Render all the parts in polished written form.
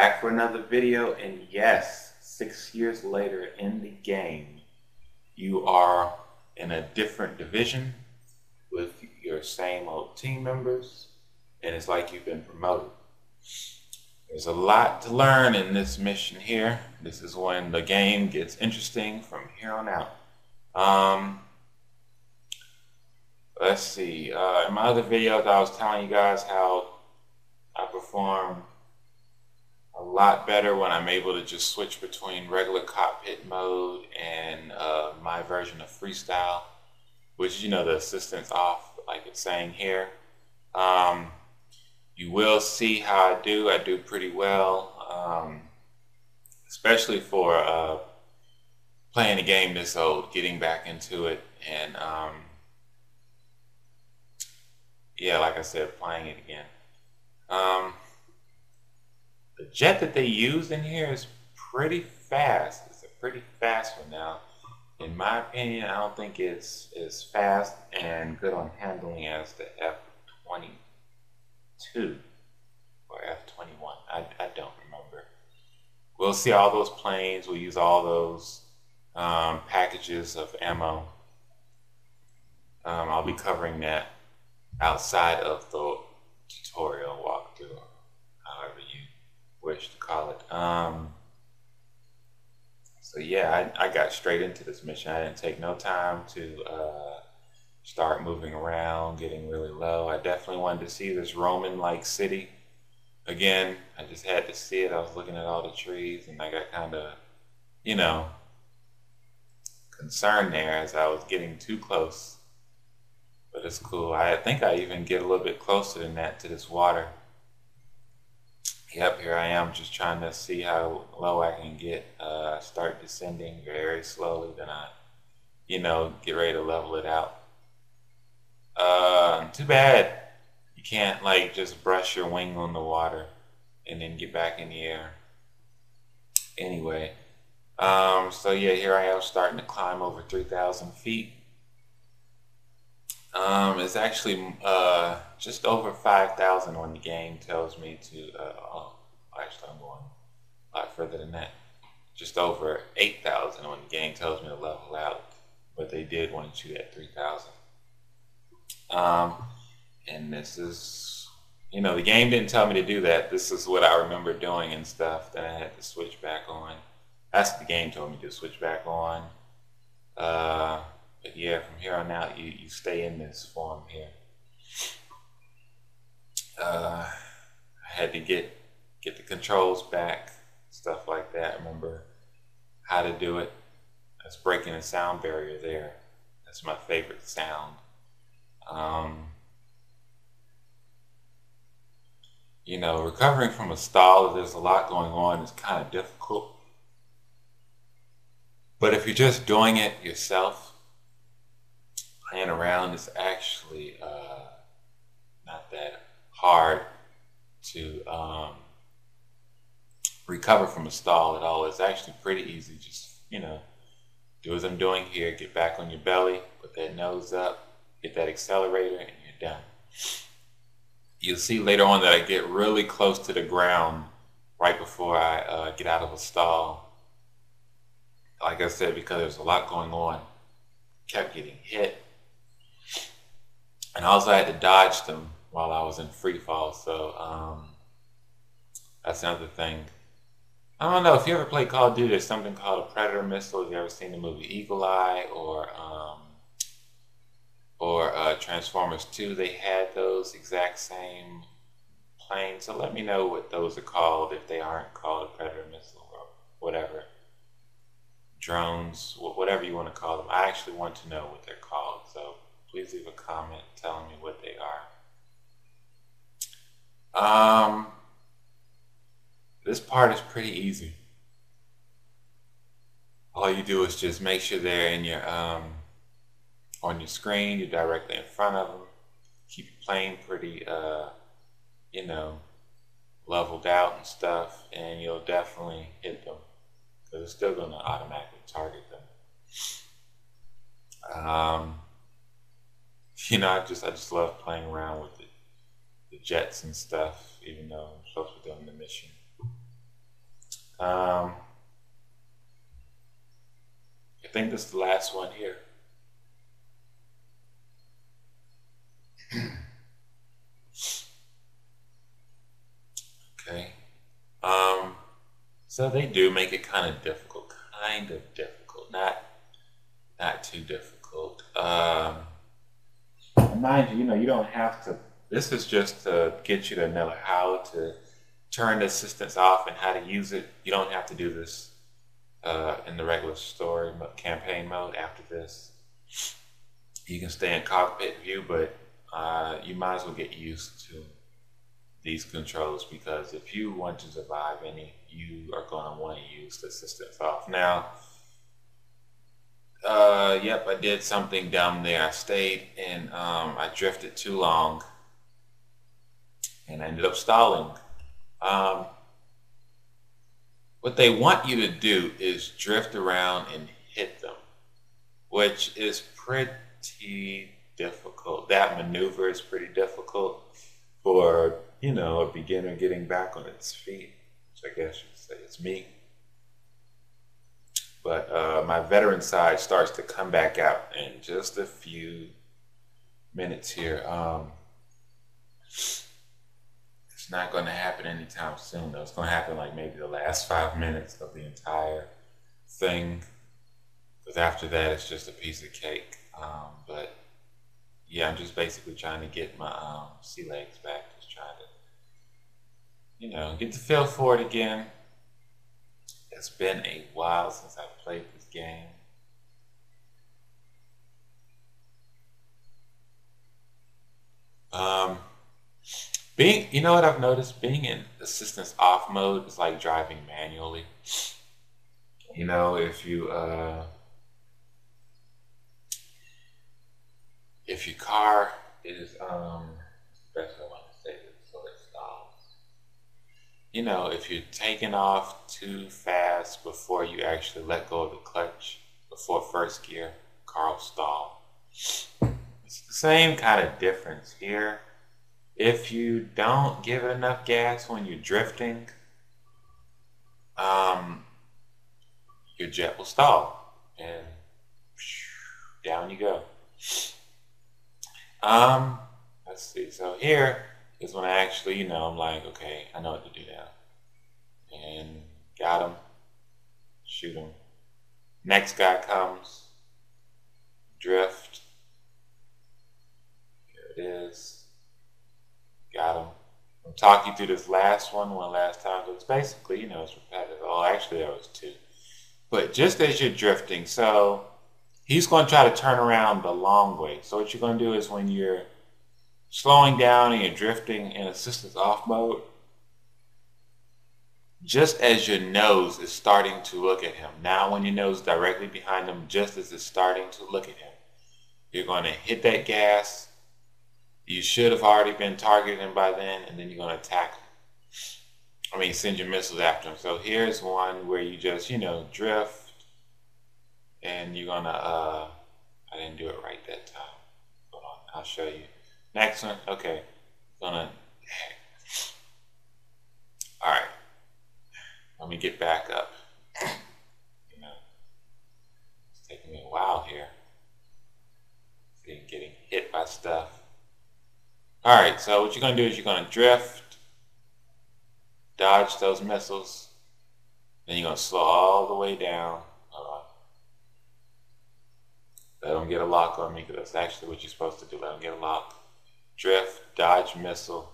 Back for another video, and yes, 6 years later in the game, you are in a different division with your same old team members, and it's like you've been promoted. There's a lot to learn in this mission here. This is when the game gets interesting from here on out. Let's see. In my other videos, I was telling you guys how I perform a lot better when I'm able to just switch between regular cockpit mode and my version of freestyle, which, you know, the assistant's off, like it's saying here. You will see how I do. I do pretty well, especially for playing a game this old, getting back into it, and yeah, like I said, playing it again. The jet that they use in here is pretty fast. It's a pretty fast one now. In my opinion, I don't think it's as fast and good on handling as the F-22 or F-21. I don't remember. We'll see all those planes. We'll use all those packages of ammo. I'll be covering that outside of the tutorial walkthrough, however you wish to call it. So yeah, I got straight into this mission. I didn't take no time to start moving around, getting really low. I definitely wanted to see this Roman-like city again. I just had to see it. I was looking at all the trees, and I got kind of, you know, concerned there as I was getting too close. But it's cool. I think I even get a little bit closer than that to this water. Yep, here I am just trying to see how low I can get. Start descending very slowly, then I, you know, get ready to level it out. Too bad you can't like just brush your wing on the water and then get back in the air. Anyway, so yeah, here I am starting to climb over 3,000 feet. It's actually just over 5,000 when the game tells me to, actually I'm going a lot further than that. Just over 8,000 when the game tells me to level out, but they did want to shoot at 3,000. And this is, you know, the game didn't tell me to do that. This is what I remember doing and stuff. Then I had to switch back on. That's what the game told me to switch back on. But yeah, from here on out, you stay in this form here. I had to get the controls back, stuff like that. Remember how to do it. That's breaking the sound barrier there. That's my favorite sound. You know, recovering from a stall, if there's a lot going on, is kind of difficult. But if you're just doing it yourself, playing around, is actually not that hard to recover from a stall at all. It's actually pretty easy. Just, you know, do as I'm doing here, get back on your belly, put that nose up, hit that accelerator, and you're done. You'll see later on that I get really close to the ground right before I get out of a stall. Like I said, because there's a lot going on, kept getting hit. And also I had to dodge them while I was in free fall, so that's another thing. I don't know if you ever played Call of Duty. There's something called a Predator missile. Have you ever seen the movie Eagle Eye or Transformers 2? They had those exact same planes. So let me know what those are called if they aren't called a Predator missile or whatever. Drones, whatever you want to call them. I actually want to know what they're called. So please leave a comment telling me what they are. This part is pretty easy. All you do is just make sure they're in your on your screen. You're directly in front of them. Keep your plane pretty, you know, leveled out and stuff, and you'll definitely hit them because it's still going to automatically target them. You know, I just love playing around with the jets and stuff, even though I'm supposed to be doing the mission. I think this is the last one here. Okay. So they do make it kind of difficult, not too difficult. Mind you, you don't have to. This is just to get you to know how to turn the assistance off and how to use it. You don't have to do this in the regular story campaign mode. After this, you can stay in cockpit view, but you might as well get used to these controls, because if you want to survive any, you are going to want to use the assistance off. Now, yep, I did something dumb there. I stayed and I drifted too long and I ended up stalling. What they want you to do is drift around and hit them, which is pretty difficult. That maneuver is pretty difficult for, a beginner getting back on its feet, which I guess you could say it's me. But my veteran side starts to come back out in just a few minutes here. It's not going to happen anytime soon, though. It's going to happen like maybe the last 5 minutes of the entire thing, because after that it's just a piece of cake. But yeah, I'm just basically trying to get my sea legs back. Just trying to, get the feel for it again. It's been a while since I've played this game. You know what I've noticed? Being in assistance off mode is like driving manually. If your car is, best way I want to say this so it stalls. If you're taking off too fast before you actually let go of the clutch, before first gear, car will stall. It's the same kind of difference here. If you don't give it enough gas when you're drifting, your jet will stall, and down you go. Let's see. So here is when I actually, I'm like, okay, I know what to do now. And got him. Shoot him. Next guy comes. Drift. Here it is. Got him. I'm talking through this last one last time. So it's basically, it's repetitive. Oh, actually, there was two. But just as you're drifting, so he's going to try to turn around the long way. So what you're going to do is when you're slowing down and you're drifting in assistance off mode, just as your nose is starting to look at him, now when your nose is directly behind him, just as it's starting to look at him, you're going to hit that gas. You should have already been targeting him by then, and then you're going to attack him. Send your missiles after him. So here's one where you just, drift, and you're going to, I didn't do it right that time. Hold on, I'll show you. Next one, okay. Alright. Let me get back up. It's taking me a while here. Getting hit by stuff. Alright, so what you're going to do is you're going to drift, dodge those missiles, then you're going to slow all the way down. Hold on. Let them get a lock on me, because that's actually what you're supposed to do. Let them get a lock. Drift, dodge missile.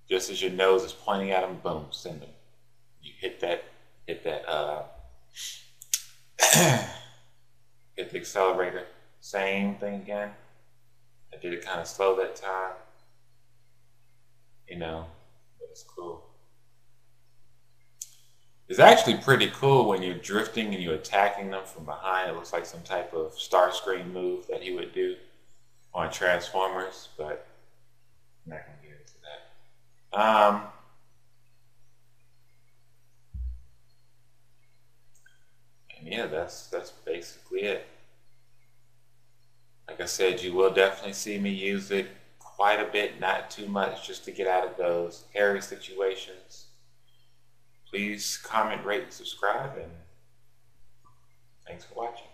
Just as your nose is pointing at them, boom, send them. You hit that, hit the accelerator. Same thing again. I did it kind of slow that time. But it's cool. It's actually pretty cool when you're drifting and you're attacking them from behind. It looks like some type of Starscream move that he would do on Transformers, but I'm not going to get into that. And yeah, that's basically it. Like I said, you will definitely see me use it quite a bit, not too much, just to get out of those hairy situations. Please comment, rate, and subscribe, and thanks for watching.